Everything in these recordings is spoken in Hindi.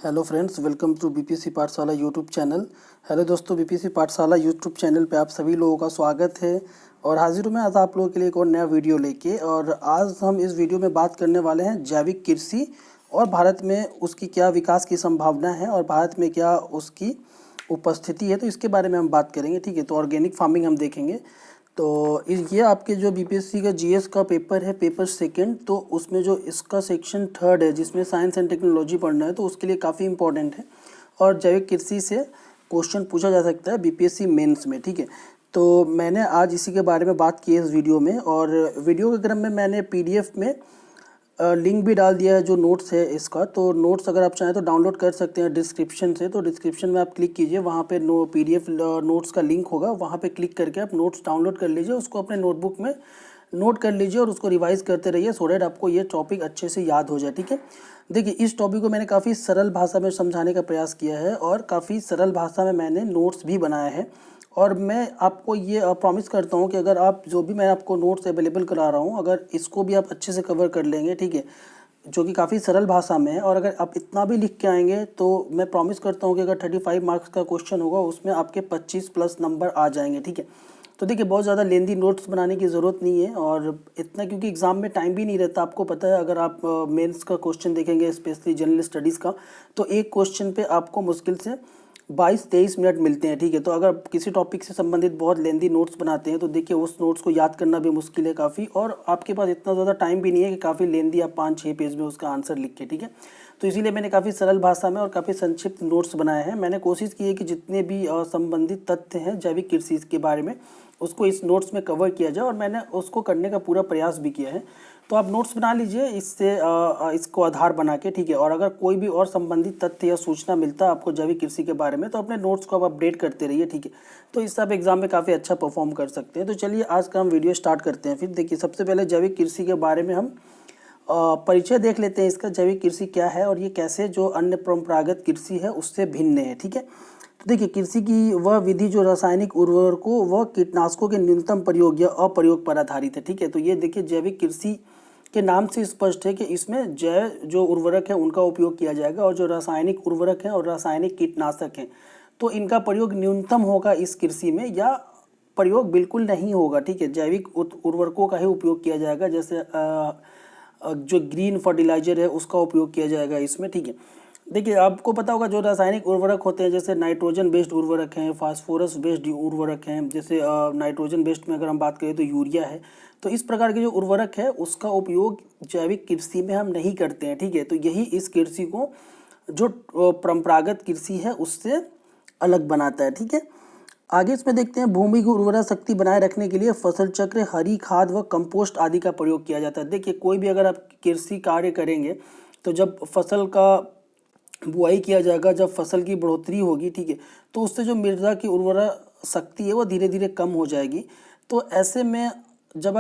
Hello friends, welcome to BPSC Pathshala YouTube channel. Hello दोस्तों, बीपीएससी पाठशाला यूट्यूब चैनल पे आप सभी लोगों का स्वागत है। और हाजिर हूँ मैं आज आप लोगों के लिए एक और नया वीडियो लेके। और आज हम इस वीडियो में बात करने वाले हैं जैविक कृषि और भारत में उसकी क्या विकास की संभावना है और भारत में क्या उसकी उपस्थिति है, तो इसके बारे में हम बात करेंगे। ठीक है, तो ऑर्गेनिक फार्मिंग हम देखेंगे। तो ये आपके जो बीपीएससी का जीएस का पेपर है, पेपर सेकंड, तो उसमें जो इसका सेक्शन थर्ड है जिसमें साइंस एंड टेक्नोलॉजी पढ़ना है, तो उसके लिए काफ़ी इंपॉर्टेंट है। और जैविक कृषि से क्वेश्चन पूछा जा सकता है बीपीएससी मेंस में। ठीक है, तो मैंने आज इसी के बारे में बात की है इस वीडियो में। और वीडियो के क्रम में मैंने पीडीएफ में लिंक भी डाल दिया है जो नोट्स है इसका। तो नोट्स अगर आप चाहें तो डाउनलोड कर सकते हैं डिस्क्रिप्शन से। तो डिस्क्रिप्शन में आप क्लिक कीजिए, वहाँ पे पीडीएफ नोट्स का लिंक होगा, वहाँ पे क्लिक करके आप नोट्स डाउनलोड कर लीजिए, उसको अपने नोटबुक में नोट कर लीजिए और उसको रिवाइज करते रहिए सो दैट आपको ये टॉपिक अच्छे से याद हो जाए। ठीक है, देखिए इस टॉपिक को मैंने काफ़ी सरल भाषा में समझाने का प्रयास किया है और काफ़ी सरल भाषा में मैंने नोट्स भी बनाए हैं। और मैं आपको ये प्रॉमिस करता हूँ कि अगर आप जो भी मैं आपको नोट्स अवेलेबल करा रहा हूँ, अगर इसको भी आप अच्छे से कवर कर लेंगे, ठीक है, जो कि काफ़ी सरल भाषा में है, और अगर आप इतना भी लिख के आएंगे तो मैं प्रॉमिस करता हूँ कि अगर 35 मार्क्स का क्वेश्चन होगा उसमें आपके 25 प्लस नंबर आ जाएंगे। ठीक है, तो देखिए बहुत ज़्यादा लेंदी नोट्स बनाने की ज़रूरत नहीं है, और इतना क्योंकि एग्ज़ाम में टाइम भी नहीं रहता। आपको पता है, अगर आप मेंस का क्वेश्चन देखेंगे स्पेशली जनरल स्टडीज़ का, तो एक क्वेश्चन पे आपको मुश्किल से 22-23 मिनट मिलते हैं। ठीक है, तो अगर किसी टॉपिक से संबंधित बहुत लेंदी नोट्स बनाते हैं तो देखिए उस नोट्स को याद करना भी मुश्किल है काफ़ी, और आपके पास इतना ज़्यादा टाइम भी नहीं है कि काफ़ी लेंदी आप 5-6 पेज में उसका आंसर लिख के। ठीक है, तो इसीलिए मैंने काफ़ी सरल भाषा में और काफ़ी संक्षिप्त नोट्स बनाए हैं। मैंने कोशिश की है कि जितने भी संबंधित तथ्य हैं जैविक कृषि के बारे में उसको इस नोट्स में कवर किया जाए, और मैंने उसको करने का पूरा प्रयास भी किया है। तो आप नोट्स बना लीजिए इससे इसको आधार बना के। ठीक है, और अगर कोई भी और संबंधित तथ्य या सूचना मिलता है आपको जैविक कृषि के बारे में तो अपने नोट्स को आप अपडेट करते रहिए। ठीक है, तो इससे आप एग्जाम में काफ़ी अच्छा परफॉर्म कर सकते हैं। तो चलिए आज का हम वीडियो स्टार्ट करते हैं। फिर देखिए सबसे पहले जैविक कृषि के बारे में हम परिचय देख लेते हैं इसका, जैविक कृषि क्या है और ये कैसे जो अन्य परंपरागत कृषि है उससे भिन्न है। ठीक है, तो देखिए कृषि की वह विधि जो रासायनिक उर्वरकों व कीटनाशकों के न्यूनतम प्रयोग या अप्रयोग पर आधारित है। ठीक है, तो ये देखिए जैविक कृषि के नाम से स्पष्ट है कि इसमें जैव जो उर्वरक है उनका उपयोग किया जाएगा, और जो रासायनिक उर्वरक हैं और रासायनिक कीटनाशक हैं तो इनका प्रयोग न्यूनतम होगा इस कृषि में, या प्रयोग बिल्कुल नहीं होगा। ठीक है, जैविक उर्वरकों का ही उपयोग किया जाएगा, जैसे जो ग्रीन फर्टिलाइजर है उसका उपयोग किया जाएगा इसमें। ठीक है, देखिए आपको पता होगा जो रासायनिक उर्वरक होते हैं जैसे नाइट्रोजन बेस्ड उर्वरक हैं, फास्फोरस बेस्ड उर्वरक हैं, जैसे नाइट्रोजन बेस्ड में अगर हम बात करें तो यूरिया है। तो इस प्रकार के जो उर्वरक है उसका उपयोग जैविक कृषि में हम नहीं करते हैं। ठीक है, तो यही इस कृषि को जो परंपरागत कृषि है उससे अलग बनाता है। ठीक है, आगे इसमें देखते हैं भूमि की उर्वरा शक्ति बनाए रखने के लिए फसल चक्र, हरी खाद व कंपोस्ट आदि का प्रयोग किया जाता है। देखिए कोई भी अगर आप कृषि कार्य करेंगे तो जब फसल का बुआई किया जाएगा, जब फसल की बढ़ोतरी होगी, ठीक है, तो उससे जो मृदा की उर्वरा शक्ति है वो धीरे धीरे कम हो जाएगी। तो ऐसे में जब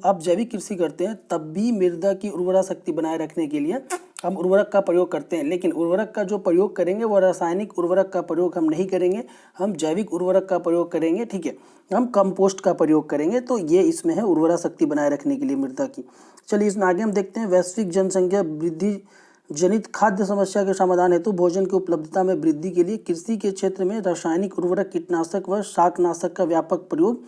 आप जैविक कृषि करते हैं तब भी मृदा की उर्वरा शक्ति बनाए रखने के लिए हम उर्वरक का प्रयोग करते हैं, लेकिन उर्वरक का जो प्रयोग करेंगे वो रासायनिक उर्वरक का प्रयोग हम नहीं करेंगे, हम जैविक उर्वरक का प्रयोग करेंगे। ठीक है, हम कंपोस्ट का प्रयोग करेंगे। तो ये इसमें है उर्वरा शक्ति बनाए रखने के लिए मृदा की। चलिए इसमें आगे हम देखते हैं वैश्विक जनसंख्या वृद्धि जनित खाद्य समस्या के समाधान हेतु भोजन की उपलब्धता में वृद्धि के लिए कृषि के क्षेत्र में रासायनिक उर्वरक, कीटनाशक व शाकनाशक का व्यापक प्रयोग,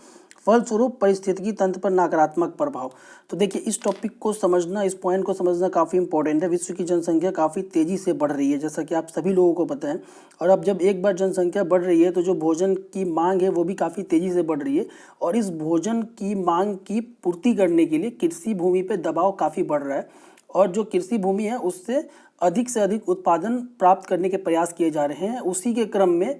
फलस्वरूप परिस्थितिकी तंत्र पर नकारात्मक प्रभाव। तो देखिए इस टॉपिक को समझना, इस पॉइंट को समझना काफ़ी इंपॉर्टेंट है। विश्व की जनसंख्या काफ़ी तेज़ी से बढ़ रही है जैसा कि आप सभी लोगों को पता है, और अब जब एक बार जनसंख्या बढ़ रही है तो जो भोजन की मांग है वो भी काफ़ी तेज़ी से बढ़ रही है, और इस भोजन की मांग की पूर्ति करने के लिए कृषि भूमि पर दबाव काफ़ी बढ़ रहा है, और जो कृषि भूमि है उससे से अधिक उत्पादन प्राप्त करने के प्रयास किए जा रहे हैं। उसी के क्रम में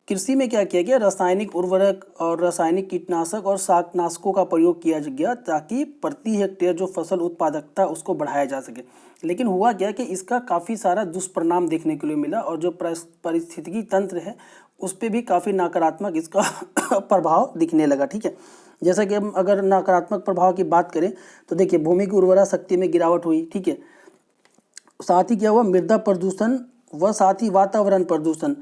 कृषि में क्या किया गया, रासायनिक उर्वरक और रासायनिक कीटनाशक और शाकनाशकों का प्रयोग किया गया ताकि प्रति हेक्टेयर जो फसल उत्पादकता उसको बढ़ाया जा सके। लेकिन हुआ क्या कि इसका काफ़ी सारा दुष्परिणाम देखने के लिए मिला, और जो पारिस्थितिकी तंत्र है उस पर भी काफ़ी नकारात्मक इसका प्रभाव दिखने लगा। ठीक है, जैसा कि हम अगर नकारात्मक प्रभाव की बात करें तो देखिए भूमि की उर्वरा शक्ति में गिरावट हुई। ठीक है, साथ ही क्या हुआ, मृदा प्रदूषण व साथ ही वातावरण प्रदूषण।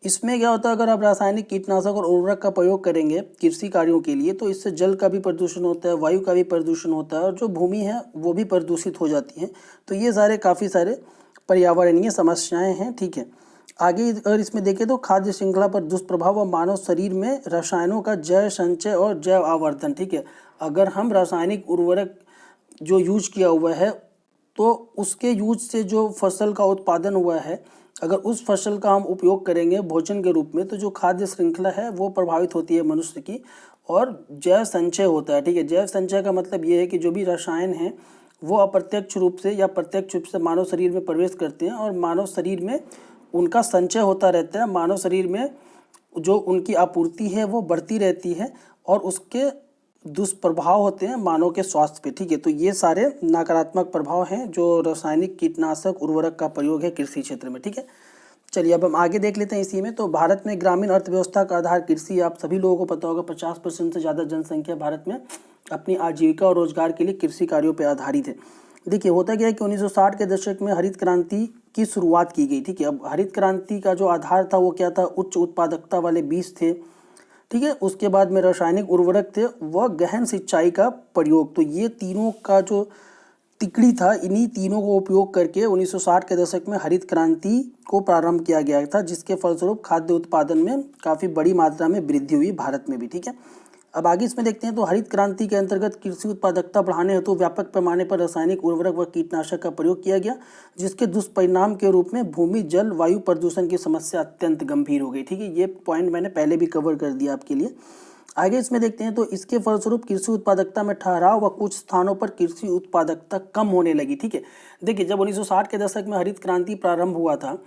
इसमें क्या होता है, अगर आप रासायनिक कीटनाशक और उर्वरक का प्रयोग करेंगे कृषि कार्यों के लिए तो इससे जल का भी प्रदूषण होता है, वायु का भी प्रदूषण होता है, और जो भूमि है वो भी प्रदूषित हो जाती है। तो ये सारे काफ़ी सारे पर्यावरणीय समस्याएं हैं। ठीक है, आगे अगर इसमें देखें तो खाद्य श्रृंखला पर दुष्प्रभाव और मानव शरीर में रसायनों का जैव संचय और जैव आवर्धन। ठीक है, अगर हम रासायनिक उर्वरक जो यूज किया हुआ है तो उसके यूज से जो फसल का उत्पादन हुआ है, अगर उस फसल का हम उपयोग करेंगे भोजन के रूप में, तो जो खाद्य श्रृंखला है वो प्रभावित होती है मनुष्य की, और जैव संचय होता है। ठीक है, जैव संचय का मतलब ये है कि जो भी रसायन हैं वो अप्रत्यक्ष रूप से या प्रत्यक्ष रूप से मानव शरीर में प्रवेश करते हैं और मानव शरीर में उनका संचय होता रहता है। मानव शरीर में जो उनकी आपूर्ति है वो बढ़ती रहती है और उसके दुष्प्रभाव होते हैं मानव के स्वास्थ्य पे। ठीक है, तो ये सारे नकारात्मक प्रभाव हैं जो रासायनिक कीटनाशक उर्वरक का प्रयोग है कृषि क्षेत्र में। ठीक है, चलिए अब हम आगे देख लेते हैं इसी में। तो भारत में ग्रामीण अर्थव्यवस्था का आधार कृषि, आप सभी लोगों को पता होगा 50% से ज़्यादा जनसंख्या भारत में अपनी आजीविका और रोजगार के लिए कृषि कार्यों पर आधारित है। देखिए होता क्या है कि 1960 के दशक में हरित क्रांति की शुरुआत की गई। ठीक है, अब हरित क्रांति का जो आधार था वो क्या था, उच्च उत्पादकता वाले बीज थे। ठीक है, उसके बाद में रासायनिक उर्वरक थे, वह गहन सिंचाई का प्रयोग। तो ये तीनों का जो तिकड़ी था, इन्हीं तीनों को उपयोग करके 1960 के दशक में हरित क्रांति को प्रारंभ किया गया था, जिसके फलस्वरूप खाद्य उत्पादन में काफ़ी बड़ी मात्रा में वृद्धि हुई भारत में भी। ठीक है, अब आगे इसमें देखते हैं। तो हरित क्रांति के अंतर्गत कृषि उत्पादकता बढ़ाने हेतु व्यापक पैमाने पर रासायनिक उर्वरक व कीटनाशक का प्रयोग किया गया, जिसके दुष्परिणाम के रूप में भूमि जल वायु प्रदूषण की समस्या अत्यंत गंभीर हो गई। ठीक है, ये पॉइंट मैंने पहले भी कवर कर दिया आपके लिए। आगे इसमें देखते हैं। तो इसके फलस्वरूप कृषि उत्पादकता में ठहराव व कुछ स्थानों पर कृषि उत्पादकता कम होने लगी। ठीक है, देखिए जब 1960 के दशक में हरित क्रांति प्रारंभ हुआ था,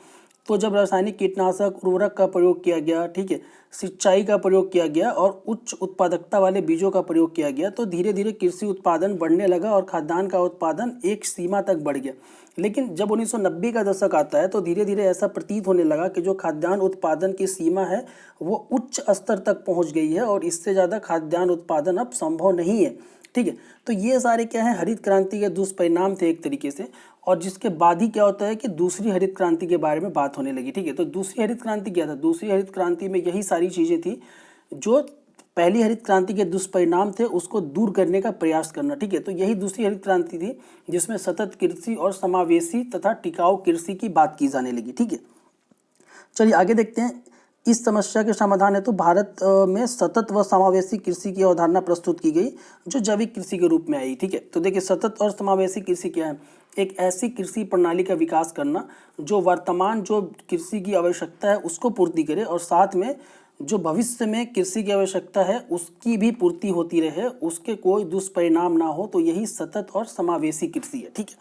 तो जब रासायनिक कीटनाशक उर्वरक का प्रयोग किया गया, ठीक है, सिंचाई का प्रयोग किया गया और उच्च उत्पादकता वाले बीजों का प्रयोग किया गया, तो धीरे धीरे कृषि उत्पादन बढ़ने लगा और खाद्यान्न का उत्पादन एक सीमा तक बढ़ गया। लेकिन जब 1990 का दशक आता है तो धीरे धीरे ऐसा प्रतीत होने लगा कि जो खाद्यान्न उत्पादन की सीमा है वो उच्च स्तर तक पहुंच गई है और इससे ज़्यादा खाद्यान्न उत्पादन अब संभव नहीं है। ठीक है, तो ये सारे क्या है, हरित क्रांति के दुष्परिणाम थे एक तरीके से। और जिसके बाद ही क्या होता है कि दूसरी हरित क्रांति के बारे में बात होने लगी। ठीक है, तो दूसरी हरित क्रांति क्या था, दूसरी हरित क्रांति में यही सारी चीज़ें थी जो पहली हरित क्रांति के दुष्परिणाम थे, उसको दूर करने का प्रयास करना। ठीक है, तो यही दूसरी हरित क्रांति थी जिसमें सतत कृषि और समावेशी तथा टिकाऊ कृषि की बात की जाने लगी। ठीक है, चलिए आगे देखते हैं। इस समस्या के समाधान है तो भारत में सतत व समावेशी कृषि की अवधारणा प्रस्तुत की गई, जो जैविक कृषि के रूप में आई। ठीक है, तो देखिए सतत और समावेशी कृषि क्या है, एक ऐसी कृषि प्रणाली का विकास करना जो वर्तमान जो कृषि की आवश्यकता है उसको पूर्ति करे और साथ में जो भविष्य में कृषि की आवश्यकता है उसकी भी पूर्ति होती रहे, उसके कोई दुष्परिणाम ना हो, तो यही सतत और समावेशी कृषि है। ठीक है,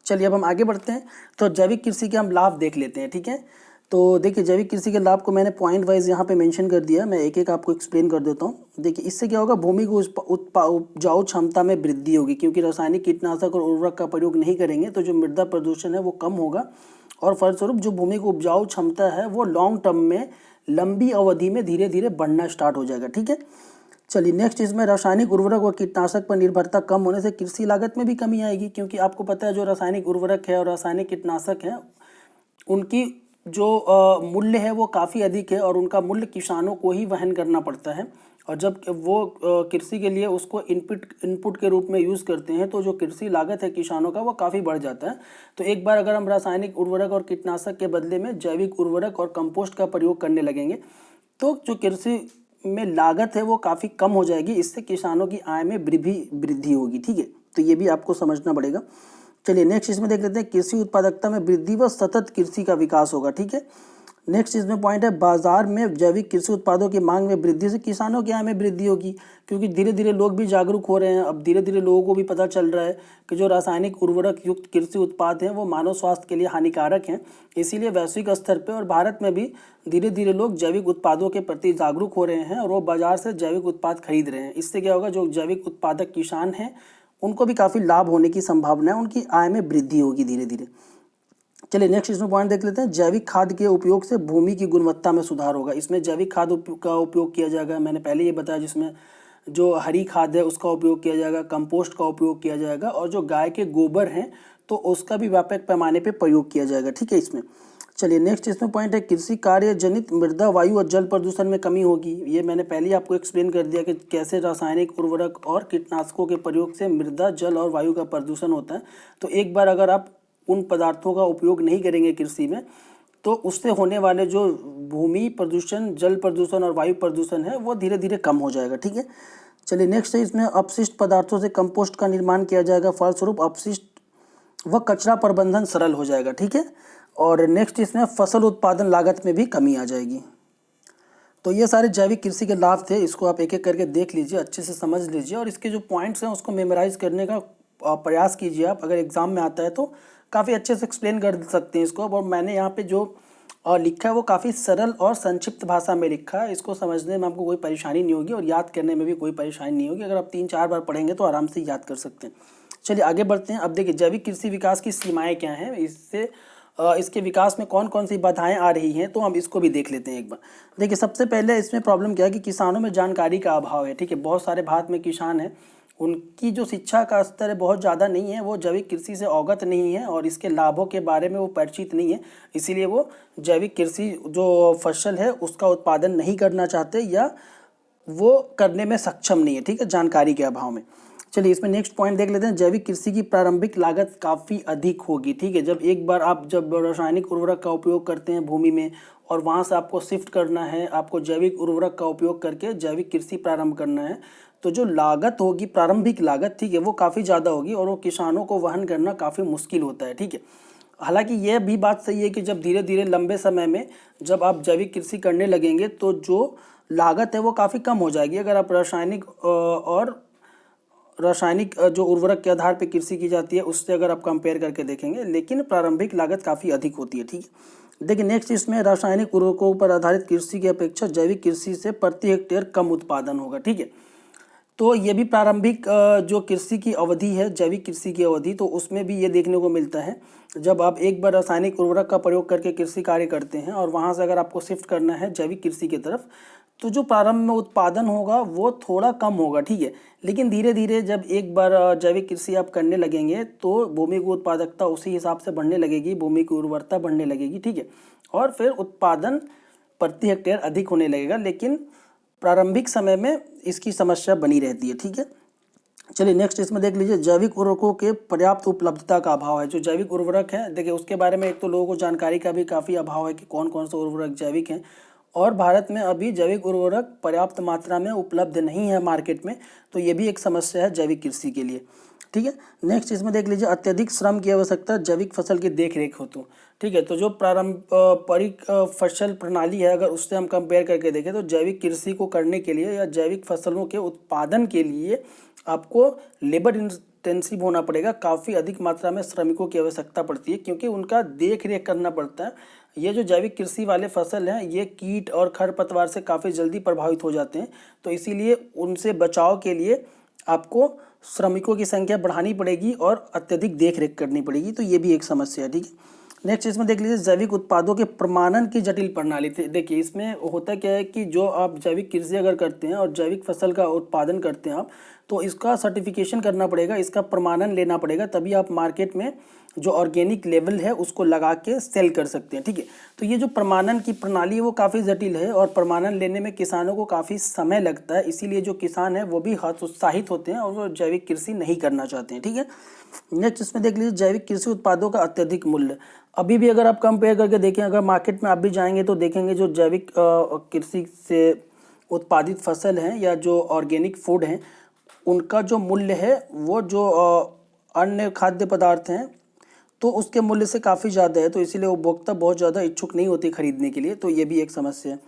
चलिए अब हम आगे बढ़ते हैं। तो जैविक कृषि के हम लाभ देख लेते हैं। ठीक है, तो देखिए जैविक कृषि के लाभ को मैंने पॉइंट वाइज यहाँ पे मेंशन कर दिया, मैं एक एक आपको एक्सप्लेन कर देता हूँ। देखिए इससे क्या होगा, भूमि को उपजाऊ क्षमता में वृद्धि होगी, क्योंकि रासायनिक कीटनाशक और उर्वरक का प्रयोग नहीं करेंगे तो जो मृदा प्रदूषण है वो कम होगा और फलस्वरूप जो भूमि को उपजाऊ क्षमता है वो लॉन्ग टर्म में, लंबी अवधि में धीरे धीरे बढ़ना स्टार्ट हो जाएगा। ठीक है, चलिए नेक्स्ट इसमें रासायनिक उर्वरक व कीटनाशक पर निर्भरता कम होने से कृषि लागत में भी कमी आएगी, क्योंकि आपको पता है जो रासायनिक उर्वरक है और रासायनिक कीटनाशक है उनकी जो मूल्य है वो काफ़ी अधिक है और उनका मूल्य किसानों को ही वहन करना पड़ता है। और जब वो कृषि के लिए उसको इनपुट के रूप में यूज़ करते हैं तो जो कृषि लागत है किसानों का वो काफ़ी बढ़ जाता है। तो एक बार अगर हम रासायनिक उर्वरक और कीटनाशक के बदले में जैविक उर्वरक और कंपोस्ट का प्रयोग करने लगेंगे तो जो कृषि में लागत है वो काफ़ी कम हो जाएगी, इससे किसानों की आय में वृद्धि होगी। ठीक है, तो ये भी आपको समझना पड़ेगा। चलिए नेक्स्ट इसमें देख लेते हैं, कृषि उत्पादकता में वृद्धि व सतत कृषि का विकास होगा। ठीक है, नेक्स्ट इसमें पॉइंट है, बाजार में जैविक कृषि उत्पादों की मांग में वृद्धि से किसानों की आय में वृद्धि होगी, क्योंकि धीरे धीरे लोग भी जागरूक हो रहे हैं। अब धीरे धीरे लोगों को भी पता चल रहा है कि जो रासायनिक उर्वरक युक्त कृषि उत्पाद हैं वो मानव स्वास्थ्य के लिए हानिकारक हैं। इसीलिए वैश्विक स्तर पर और भारत में भी धीरे धीरे लोग जैविक उत्पादों के प्रति जागरूक हो रहे हैं और वो बाजार से जैविक उत्पाद खरीद रहे हैं। इससे क्या होगा, जो जैविक उत्पादक किसान हैं उनको भी काफ़ी लाभ होने की संभावना है, उनकी आय में वृद्धि होगी धीरे धीरे। चलिए नेक्स्ट इसमें पॉइंट देख लेते हैं, जैविक खाद के उपयोग से भूमि की गुणवत्ता में सुधार होगा। इसमें जैविक खाद का उपयोग किया जाएगा, मैंने पहले ये बताया, जिसमें जो हरी खाद है उसका उपयोग किया जाएगा, कंपोस्ट का उपयोग किया जाएगा और जो गाय के गोबर हैं तो उसका भी व्यापक पैमाने पर प्रयोग किया जाएगा। ठीक है, इसमें चलिए नेक्स्ट इसमें पॉइंट है, कृषि कार्य जनित मृदा वायु और जल प्रदूषण में कमी होगी। ये मैंने पहले ही आपको एक्सप्लेन कर दिया कि कैसे रासायनिक उर्वरक और कीटनाशकों के प्रयोग से मृदा जल और वायु का प्रदूषण होता है। तो एक बार अगर आप उन पदार्थों का उपयोग नहीं करेंगे कृषि में, तो उससे होने वाले जो भूमि प्रदूषण, जल प्रदूषण और वायु प्रदूषण है वो धीरे धीरे कम हो जाएगा। ठीक है, चलिए नेक्स्ट है, इसमें अपशिष्ट पदार्थों से कंपोस्ट का निर्माण किया जाएगा, फलस्वरूप अपशिष्ट व कचरा प्रबंधन सरल हो जाएगा। ठीक है, और नेक्स्ट इसमें फसल उत्पादन लागत में भी कमी आ जाएगी। तो ये सारे जैविक कृषि के लाभ थे, इसको आप एक एक करके देख लीजिए, अच्छे से समझ लीजिए और इसके जो पॉइंट्स हैं उसको मेमोराइज करने का प्रयास कीजिए आप। अगर एग्जाम में आता है तो काफ़ी अच्छे से एक्सप्लेन कर सकते हैं इसको। और मैंने यहाँ पे जो लिखा है वो काफ़ी सरल और संक्षिप्त भाषा में लिखा है, इसको समझने में आपको कोई परेशानी नहीं होगी और याद करने में भी कोई परेशानी नहीं होगी। अगर आप 3-4 बार पढ़ेंगे तो आराम से याद कर सकते हैं। चलिए आगे बढ़ते हैं। अब देखिए जैविक कृषि विकास की सीमाएँ क्या हैं, इससे इसके विकास में कौन कौन सी बाधाएं आ रही हैं, तो हम इसको भी देख लेते हैं एक बार। देखिए सबसे पहले इसमें प्रॉब्लम क्या है कि किसानों में जानकारी का अभाव है। ठीक है, बहुत सारे भारत में किसान हैं, उनकी जो शिक्षा का स्तर है बहुत ज़्यादा नहीं है, वो जैविक कृषि से अवगत नहीं है और इसके लाभों के बारे में वो परिचित नहीं है, इसीलिए वो जैविक कृषि जो फसल है उसका उत्पादन नहीं करना चाहते या वो करने में सक्षम नहीं है। ठीक है, जानकारी के अभाव में। चलिए इसमें नेक्स्ट पॉइंट देख लेते हैं। जैविक कृषि की प्रारंभिक लागत काफ़ी अधिक होगी। ठीक है, जब एक बार आप जब रासायनिक उर्वरक का उपयोग करते हैं भूमि में और वहाँ से आपको शिफ्ट करना है, आपको जैविक उर्वरक का उपयोग करके जैविक कृषि प्रारंभ करना है, तो जो लागत होगी, प्रारंभिक लागत, ठीक है, वो काफ़ी ज़्यादा होगी और वो किसानों को वहन करना काफ़ी मुश्किल होता है। ठीक है, हालांकि यह भी बात सही है कि जब धीरे धीरे लंबे समय में जब आप जैविक कृषि करने लगेंगे तो जो लागत है वो काफ़ी कम हो जाएगी। अगर आप रासायनिक जो उर्वरक के आधार पर कृषि की जाती है उससे अगर आप कंपेयर करके देखेंगे, लेकिन प्रारंभिक लागत काफ़ी अधिक होती है। ठीक है, देखिए नेक्स्ट इसमें रासायनिक उर्वरकों पर आधारित कृषि की अपेक्षा जैविक कृषि से प्रति हेक्टेयर कम उत्पादन होगा। ठीक है, तो ये भी प्रारंभिक जो कृषि की अवधि है, जैविक कृषि की अवधि, तो उसमें भी ये देखने को मिलता है जब आप एक बार रासायनिक उर्वरक का प्रयोग करके कृषि कार्य करते हैं और वहाँ से अगर आपको शिफ्ट करना है जैविक कृषि की तरफ, तो जो प्रारंभ में उत्पादन होगा वो थोड़ा कम होगा। ठीक है, लेकिन धीरे धीरे जब एक बार जैविक कृषि आप करने लगेंगे तो भूमि की उत्पादकता उसी हिसाब से बढ़ने लगेगी, भूमि की उर्वरता बढ़ने लगेगी। ठीक है, और फिर उत्पादन प्रति हेक्टेयर अधिक होने लगेगा, लेकिन प्रारंभिक समय में इसकी समस्या बनी रहती है। ठीक है, चलिए नेक्स्ट इसमें देख लीजिए जैविक उर्वरकों के पर्याप्त उपलब्धता का अभाव है। जो जैविक उर्वरक है, देखिए उसके बारे में एक तो लोगों को जानकारी का भी काफ़ी अभाव है कि कौन कौन से उर्वरक जैविक हैं और भारत में अभी जैविक उर्वरक पर्याप्त मात्रा में उपलब्ध नहीं है मार्केट में, तो ये भी एक समस्या है जैविक कृषि के लिए। ठीक है, नेक्स्ट इसमें देख लीजिए अत्यधिक श्रम की आवश्यकता जैविक फसल की देख रेख हो तो। ठीक है, तो जो पारंपरिक फसल प्रणाली है अगर उससे हम कंपेयर करके देखें तो जैविक कृषि को करने के लिए या जैविक फसलों के उत्पादन के लिए आपको लेबर इंटेंसिव होना पड़ेगा, काफ़ी अधिक मात्रा में श्रमिकों की आवश्यकता पड़ती है क्योंकि उनका देख रेख करना पड़ता है। ये जो जैविक कृषि वाले फसल हैं ये कीट और खरपतवार से काफ़ी जल्दी प्रभावित हो जाते हैं, तो इसीलिए उनसे बचाव के लिए आपको श्रमिकों की संख्या बढ़ानी पड़ेगी और अत्यधिक देख रेख करनी पड़ेगी, तो ये भी एक समस्या है। ठीक है, नेक्स्ट इसमें देख लीजिए जैविक उत्पादों के प्रमाणन की जटिल प्रणाली। देखिए इसमें होता क्या है कि जो आप जैविक कृषि अगर करते हैं और जैविक फसल का उत्पादन करते हैं आप, तो इसका सर्टिफिकेशन करना पड़ेगा, इसका प्रमाणन लेना पड़ेगा, तभी आप मार्केट में जो ऑर्गेनिक लेवल है उसको लगा के सेल कर सकते हैं। ठीक है, तो ये जो प्रमाणन की प्रणाली है वो काफ़ी जटिल है और प्रमाणन लेने में किसानों को काफ़ी समय लगता है, इसीलिए जो किसान है वो भी हतोत्साहित होते हैं और वो जैविक कृषि नहीं करना चाहते हैं। ठीक है, नेक्स्ट इसमें देख लीजिए जैविक कृषि उत्पादों का अत्यधिक मूल्य। अभी भी अगर आप कंपेयर करके देखें, अगर मार्केट में आप भी जाएंगे तो देखेंगे जो जैविक कृषि से उत्पादित फसल हैं या जो ऑर्गेनिक फूड हैं उनका जो मूल्य है वो जो अन्य खाद्य पदार्थ हैं तो उसके मूल्य से काफ़ी ज़्यादा है, तो इसीलिए उपभोक्ता बहुत ज़्यादा इच्छुक नहीं होती खरीदने के लिए, तो ये भी एक समस्या है।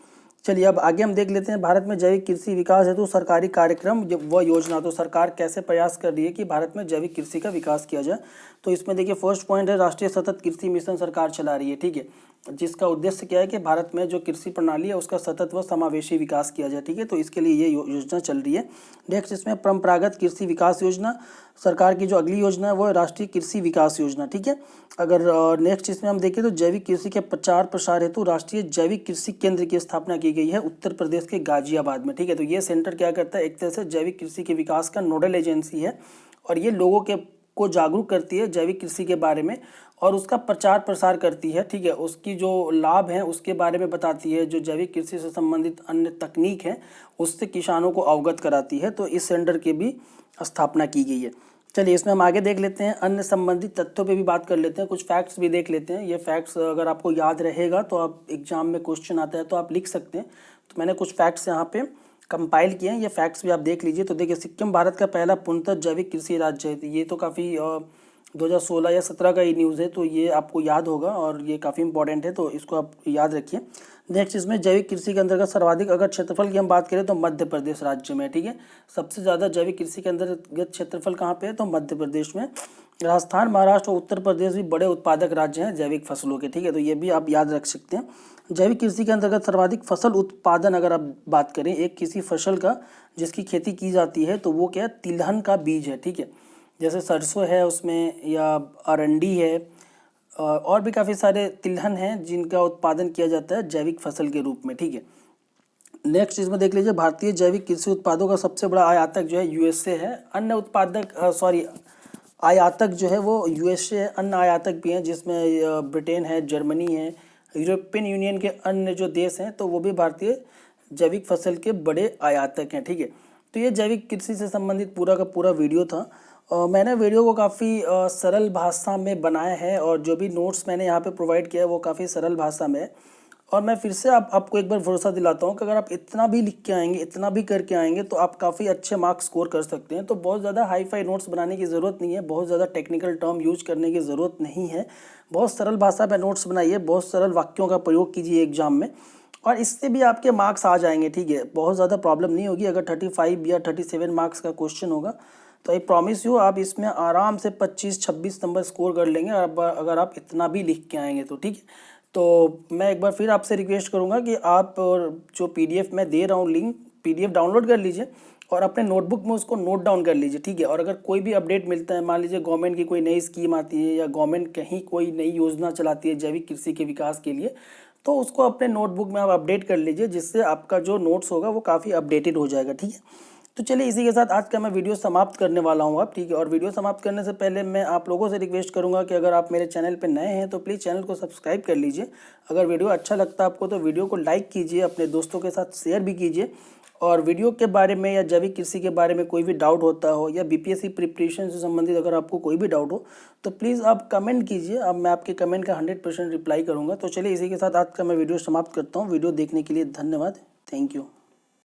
चलिए अब आगे हम देख लेते हैं भारत में जैविक कृषि विकास हेतु सरकारी कार्यक्रम व योजना, तो सरकार कैसे प्रयास कर रही है कि भारत में जैविक कृषि का विकास किया जाए। तो इसमें देखिए फर्स्ट पॉइंट है राष्ट्रीय सतत कृषि मिशन सरकार चला रही है। ठीक है, जिसका उद्देश्य क्या है कि भारत में जो कृषि प्रणाली है उसका सतत व समावेशी विकास किया जाए। ठीक है, तो इसके लिए ये योजना चल रही है। नेक्स्ट इसमें परंपरागत कृषि विकास योजना, सरकार की जो अगली योजना है वो है राष्ट्रीय कृषि विकास योजना। ठीक है, अगर नेक्स्ट इसमें हम देखें तो जैविक कृषि के प्रचार प्रसार हेतु राष्ट्रीय जैविक कृषि केंद्र की स्थापना की गई है उत्तर प्रदेश के गाजियाबाद में। ठीक है, तो ये सेंटर क्या करता है, एक तरह से जैविक कृषि के विकास का नोडल एजेंसी है और ये लोगों को जागरूक करती है जैविक कृषि के बारे में और उसका प्रचार प्रसार करती है। ठीक है, उसकी जो लाभ हैं उसके बारे में बताती है, जो जैविक कृषि से संबंधित अन्य तकनीक है उससे किसानों को अवगत कराती है, तो इस सेंटर की भी स्थापना की गई है। चलिए इसमें हम आगे देख लेते हैं, अन्य संबंधित तथ्यों पे भी बात कर लेते हैं, कुछ फैक्ट्स भी देख लेते हैं। ये फैक्ट्स अगर आपको याद रहेगा तो आप एग्जाम में क्वेश्चन आता है तो आप लिख सकते हैं। तो मैंने कुछ फैक्ट्स यहाँ पे कंपाइल किए हैं, ये फैक्ट्स भी आप देख लीजिए। तो देखिए, सिक्किम भारत का पहला पूर्णतः जैविक कृषि राज्य है। ये तो काफ़ी 2016 या 17 का ये न्यूज़ है, तो ये आपको याद होगा और ये काफ़ी इंपॉर्टेंट है, तो इसको आप याद रखिए। नेक्स्ट, इसमें जैविक कृषि के अंतर्गत सर्वाधिक अगर क्षेत्रफल की हम बात करें तो मध्य प्रदेश राज्य में, ठीक है। सबसे ज़्यादा जैविक कृषि के अंतर्गत क्षेत्रफल कहाँ पे है, तो मध्य प्रदेश में। राजस्थान, महाराष्ट्र और उत्तर प्रदेश भी बड़े उत्पादक राज्य हैं जैविक फसलों के, ठीक है। तो ये भी आप याद रख सकते हैं। जैविक कृषि के अंतर्गत सर्वाधिक फसल उत्पादन अगर आप बात करें एक किसी फसल का जिसकी खेती की जाती है, तो वो क्या है, तिलहन का बीज है, ठीक है। जैसे सरसों है उसमें, या अरंडी है, और भी काफ़ी सारे तिलहन हैं जिनका उत्पादन किया जाता है जैविक फसल के रूप में, ठीक है। नेक्स्ट इसमें देख लीजिए, भारतीय जैविक कृषि उत्पादों का सबसे बड़ा आयातक जो है यूएसए है। अन्य उत्पादक आयातक जो है वो यूएसए है। अन्य आयातक भी हैं जिसमें ब्रिटेन है, जर्मनी है, यूरोपियन यूनियन के अन्य जो देश हैं, तो वो भी भारतीय जैविक फसल के बड़े आयातक हैं, ठीक है। तो ये जैविक कृषि से संबंधित पूरा का पूरा वीडियो था। मैंने वीडियो को काफ़ी सरल भाषा में बनाया है और जो भी नोट्स मैंने यहाँ पे प्रोवाइड किया है वो काफ़ी सरल भाषा में है। और मैं फिर से आपको एक बार भरोसा दिलाता हूँ कि अगर आप इतना भी लिख के आएंगे, इतना भी करके आएंगे, तो आप काफ़ी अच्छे मार्क्स स्कोर कर सकते हैं। तो बहुत ज़्यादा हाई फाई नोट्स बनाने की ज़रूरत नहीं है, बहुत ज़्यादा टेक्निकल टर्म यूज करने की ज़रूरत नहीं है। बहुत सरल भाषा में नोट्स बनाइए, बहुत सरल वाक्यों का प्रयोग कीजिए एग्जाम में, और इससे भी आपके मार्क्स आ जाएंगे, ठीक है। बहुत ज़्यादा प्रॉब्लम नहीं होगी। अगर 35 या 37 मार्क्स का क्वेश्चन होगा तो आई प्रॉमिस यू आप इसमें आराम से 25-26 नंबर स्कोर कर लेंगे, अगर आप इतना भी लिख के आएंगे तो, ठीक है। तो मैं एक बार फिर आपसे रिक्वेस्ट करूंगा कि आप जो पीडीएफ मैं दे रहा हूँ लिंक, पीडीएफ डाउनलोड कर लीजिए और अपने नोटबुक में उसको नोट डाउन कर लीजिए, ठीक है। और अगर कोई भी अपडेट मिलता है, मान लीजिए गवर्नमेंट की कोई नई स्कीम आती है या गवर्नमेंट कहीं कोई नई योजना चलाती है जैविक कृषि के विकास के लिए, तो उसको अपने नोटबुक में आप अपडेट कर लीजिए, जिससे आपका जो नोट्स होगा वो काफ़ी अपडेटेड हो जाएगा, ठीक है। तो चलिए इसी के साथ आज का मैं वीडियो समाप्त करने वाला हूँ अब, ठीक है। और वीडियो समाप्त करने से पहले मैं आप लोगों से रिक्वेस्ट करूँगा कि अगर आप मेरे चैनल पर नए हैं तो प्लीज़ चैनल को सब्सक्राइब कर लीजिए। अगर वीडियो अच्छा लगता है आपको तो वीडियो को लाइक कीजिए, अपने दोस्तों के साथ शेयर भी कीजिए। और वीडियो के बारे में या जैविक कृषि के बारे में कोई भी डाउट होता हो या बीपीएससी प्रिपरेशन से संबंधित अगर आपको कोई भी डाउट हो तो प्लीज़ आप कमेंट कीजिए। अब मैं आपके कमेंट का 100% रिप्लाई करूँगा। तो चलिए इसी के साथ आज का मैं वीडियो समाप्त करता हूँ। वीडियो देखने के लिए धन्यवाद। Thank you.